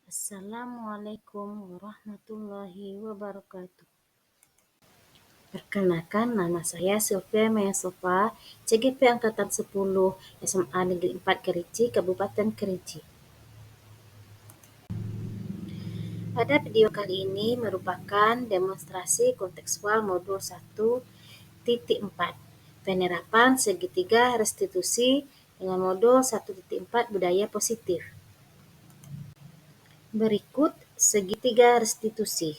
Assalamualaikum warahmatullahi wabarakatuh. Perkenalkan, nama saya Sylvia Meyasofa, CGP Angkatan 10, SMA Negeri 4 Kerinci, Kabupaten Kerinci. Pada video kali ini merupakan demonstrasi kontekstual modul 1.4, penerapan segitiga restitusi dengan modul 1.4 budaya positif. Berikut segitiga restitusi.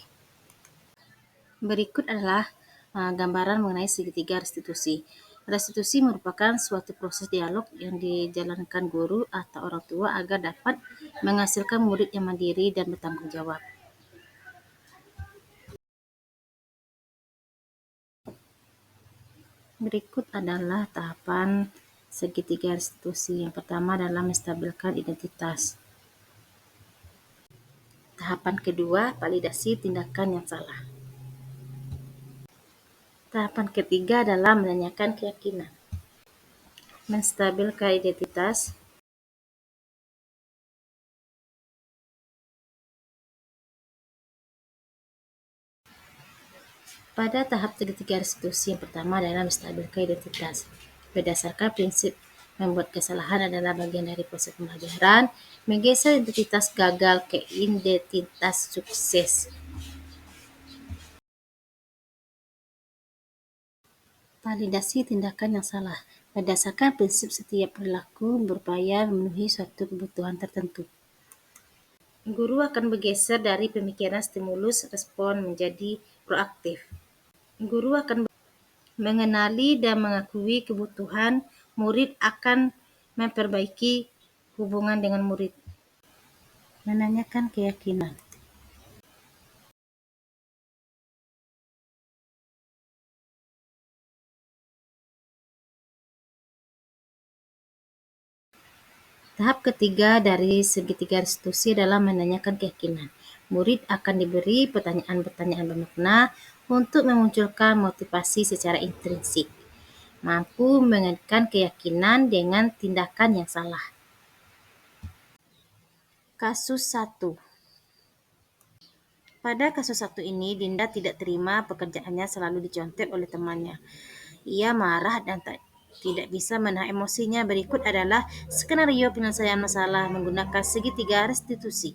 Berikut adalah gambaran mengenai segitiga restitusi. Restitusi merupakan suatu proses dialog yang dijalankan guru atau orang tua agar dapat menghasilkan murid yang mandiri dan bertanggung jawab. Berikut adalah tahapan segitiga restitusi. Yang pertama adalah menstabilkan identitas. Tahapan kedua, validasi tindakan yang salah. Tahapan ketiga adalah menanyakan keyakinan. Menstabilkan identitas. Pada tahap segitiga restitusi yang pertama adalah menstabilkan identitas. Berdasarkan prinsip membuat kesalahan adalah bagian dari proses pembelajaran, menggeser identitas gagal ke identitas sukses. Validasi tindakan yang salah. Berdasarkan prinsip setiap perilaku berupaya memenuhi suatu kebutuhan tertentu. Guru akan bergeser dari pemikiran stimulus respon menjadi proaktif. Guru akan mengenali dan mengakui kebutuhan murid akan memperbaiki hubungan dengan murid. Menanyakan keyakinan. Tahap ketiga dari segitiga restitusi adalah menanyakan keyakinan. Murid akan diberi pertanyaan-pertanyaan bermakna untuk memunculkan motivasi secara intrinsik, mampu mengaitkan keyakinan dengan tindakan yang salah. Kasus 1. Pada kasus 1 ini, Dinda tidak terima pekerjaannya selalu dicontek oleh temannya. Ia marah dan tidak bisa menahan emosinya. Berikut adalah skenario penyelesaian masalah menggunakan segitiga restitusi.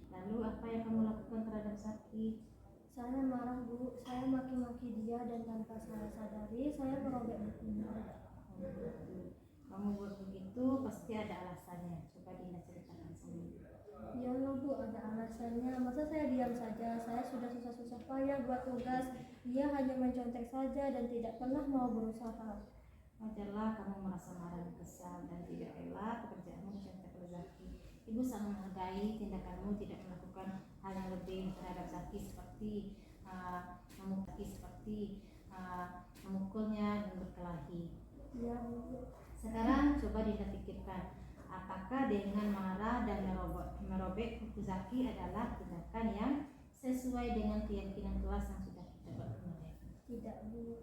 Lalu apa yang kamu lakukan terhadap Sakti? Saya marah, Bu. Saya maki-maki dia dan tanpa saya sadari saya merobek bukunya. Kamu buat begitu pasti ada alasannya. Coba Dinda ceritakan sendiri. Ya loh, Bu, ada alasannya. Masa saya diam saja? Saya sudah susah-susah payah buat tugas. Dia hanya mencontek saja dan tidak pernah mau berusaha. Wajarlah kamu merasa marah dan kesal dan tidak rela pekerjaanmu dicontek oleh Zaki. Ibu sangat menghargai tindakanmu tidak melakukan hal yang lebih terhadap Zaki seperti memukulnya dan berkelahi. Ya, Bu. Sekarang coba Dinda pikirkan, apakah dengan marah dan merobek buku Zaki adalah tindakan yang sesuai dengan keyakinan kelas yang sudah kita buat kemarin? Tidak, Bu.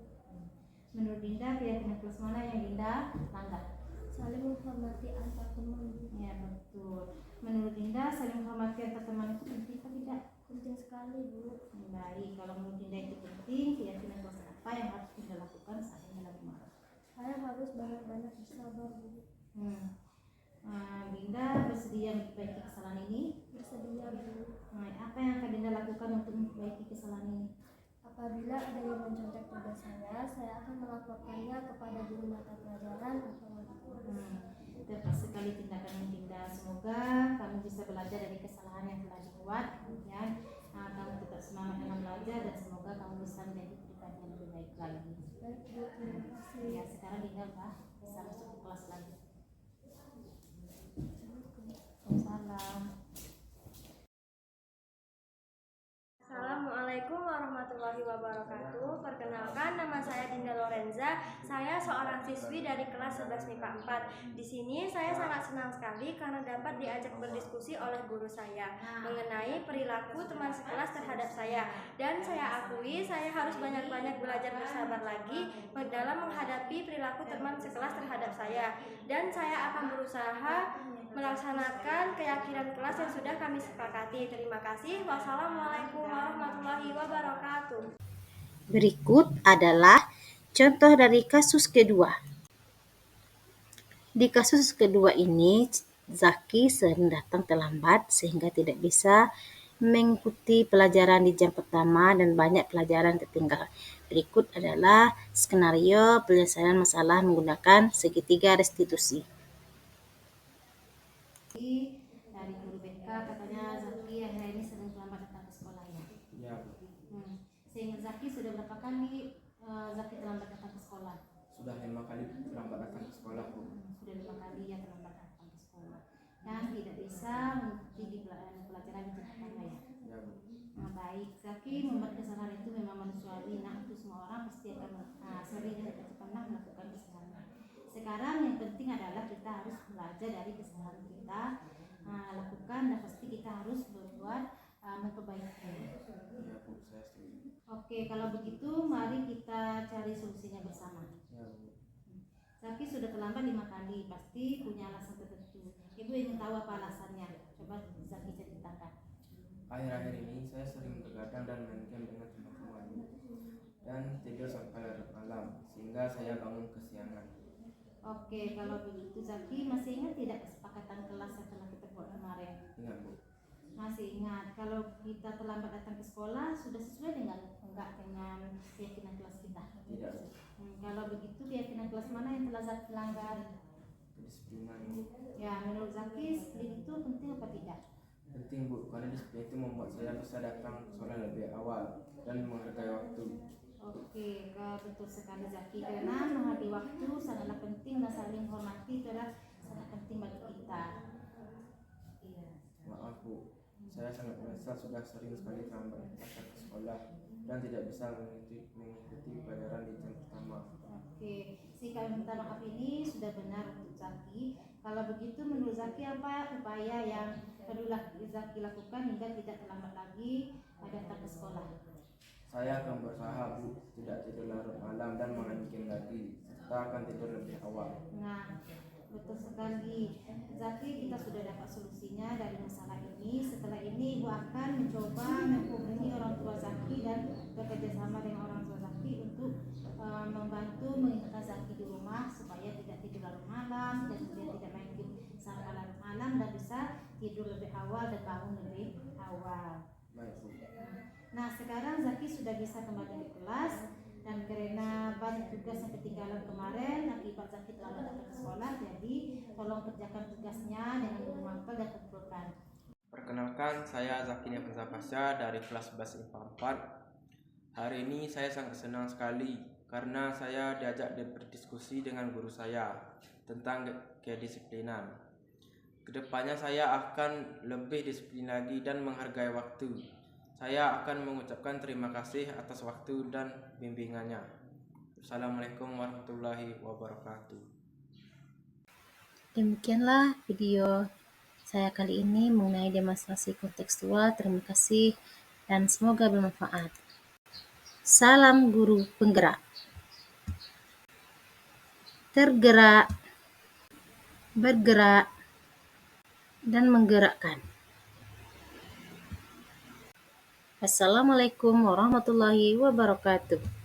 Menurut Dinda, keyakinan kelas mana yang Dinda langgar? Saling menghormati antar teman. Ya, betul. Menurut Dinda, saling menghormati antar teman itu penting atau tidak? Penting sekali, Bu. Baik, kalau menurut Dinda itu penting, keyakinan kelas apa yang harus Dinda lakukan saat Dinda lagi marah? Saya harus banyak-banyak bersabar, Bu. Dinda bersedia memperbaiki kesalahan ini? Bersedia, Bu. Apa yang akan Dinda lakukan untuk memperbaiki kesalahan ini? Apabila ada yang mencontek tugas saya akan melaporkannya kepada guru mata pelajaran atau wali kelas. Tepat sekali tindakan Dinda. Semoga kamu bisa belajar dari kesalahan yang telah dibuat. Kemudian kamu tetap semangat dalam belajar dan semoga kamu bisa menjadi pribadi yang lebih baik lagi. Baik, Bu, terima kasih. Ya, sekarang Dinda bisa masuk ke kelas lagi. Salam. Assalamualaikum warahmatullahi wabarakatuh. Perkenalkan, nama saya Dinda Lorenza. Saya seorang siswa siswi dari kelas 11 MIPA 4. Di sini saya sangat senang sekali karena dapat diajak berdiskusi oleh guru saya mengenai perilaku teman sekelas terhadap saya. Dan saya akui saya harus banyak-banyak belajar bersabar lagi dalam menghadapi perilaku teman sekelas terhadap saya. Dan saya akan berusaha melaksanakan keyakinan kelas yang sudah kami sepakati. Terima kasih. Wassalamualaikum warahmatullahi wabarakatuh. Berikut adalah contoh dari kasus kedua. Di kasus kedua ini, Zaki sering datang terlambat sehingga tidak bisa mengikuti pelajaran di jam pertama dan banyak pelajaran tertinggal. Berikut adalah skenario penyelesaian masalah menggunakan segitiga restitusi. Dari guru BK katanya Zaki akhir ini sering terlambat datang ke sekolah ya. Ya, Sehingga Zaki sudah berapa kali Zaki terlambat datang ke sekolah? sudah 5 kali terlambat datang ke sekolah, Bu. Sudah 5 kali ya terlambat datang ke sekolah. Dan tidak bisa mengikuti di pelajaran yang pertama ya. Ya, Bu. Nah, baik, Zaki membuat kesalahan itu memang manusiawi. Nah, itu semua orang pasti akan sering dan pernah melakukan kesalahan. Sekarang yang penting adalah kita harus belajar dari kesalahan kita lakukan dan pasti kita harus berbuat memperbaiki. Ya, Bu, saya setuju. Oke, kalau begitu mari kita cari solusinya bersama. Ya, Bu. Zaki sudah terlambat 5 kali, pasti punya alasan tertentu. Ibu ingin tahu apa alasannya? Coba Zaki ceritakan. Akhir-akhir ini saya sering begadang dan main game dengan teman-teman dan tidur sampai larut malam sehingga saya bangun kesiangan. Oke, kalau begitu Zaki masih ingat tidak kesepakatan kelas yang telah kita buat kemarin? Ingat, Bu. Masih ingat. Kalau kita terlambat datang ke sekolah sudah sesuai dengan keyakinan kelas kita? Tidak. Kalau begitu keyakinan kelas mana yang telah Zaki langgar? Kedisiplinan. Ya, menurut Zaki disiplin itu penting apa tidak? Penting, Bu, karena disiplin itu membuat saya bisa datang ke sekolah lebih awal dan menghargai waktu. Oke, betul sekali Zaki, karena menghargai waktu sangatlah penting dan saling hormati itu adalah sangat penting bagi kita. Iya. Maaf, Bu, saya sangat menyesal sudah sering sekali terlambat datang ke sekolah dan tidak bisa mengikuti pelajaran di jam pertama. Oke, sikap minta maaf ini sudah benar untuk Zaki. Kalau begitu menurut Zaki apa upaya yang perlu Zaki lakukan hingga tidak terlambat lagi datang ke sekolah? Saya akan berusaha, Bu, tidak tidur larut malam dan main game lagi, serta akan tidur lebih awal. Nah, betul sekali. Zaki, kita sudah dapat solusinya dari masalah ini. Setelah ini Ibu akan mencoba menghubungi orang tua Zaki dan bekerja sama dengan orang tua Zaki untuk membantu mengingatkan Zaki di rumah supaya tidak tidur larut malam dan kemudian tidak main game sampai larut malam dan bisa tidur lebih awal dan bangun lebih awal. Baik, Bu. Nah, sekarang Zaki sudah bisa kembali ke kelas dan karena banyak tugas yang ketinggalan kemarin akibat Zaki terlambat datang ke sekolah, jadi tolong kerjakan tugasnya dengan memampel dan kumpulkan. Perkenalkan, saya Zaki Nefza Pasha dari kelas 11 IPA 4. Hari ini saya sangat senang sekali karena saya diajak berdiskusi dengan guru saya tentang kedisiplinan. Kedepannya saya akan lebih disiplin lagi dan menghargai waktu. Saya akan mengucapkan terima kasih atas waktu dan bimbingannya. Assalamualaikum warahmatullahi wabarakatuh. Demikianlah video saya kali ini mengenai demonstrasi kontekstual. Terima kasih dan semoga bermanfaat. Salam guru penggerak. Tergerak, bergerak, dan menggerakkan. Assalamualaikum warahmatullahi wabarakatuh.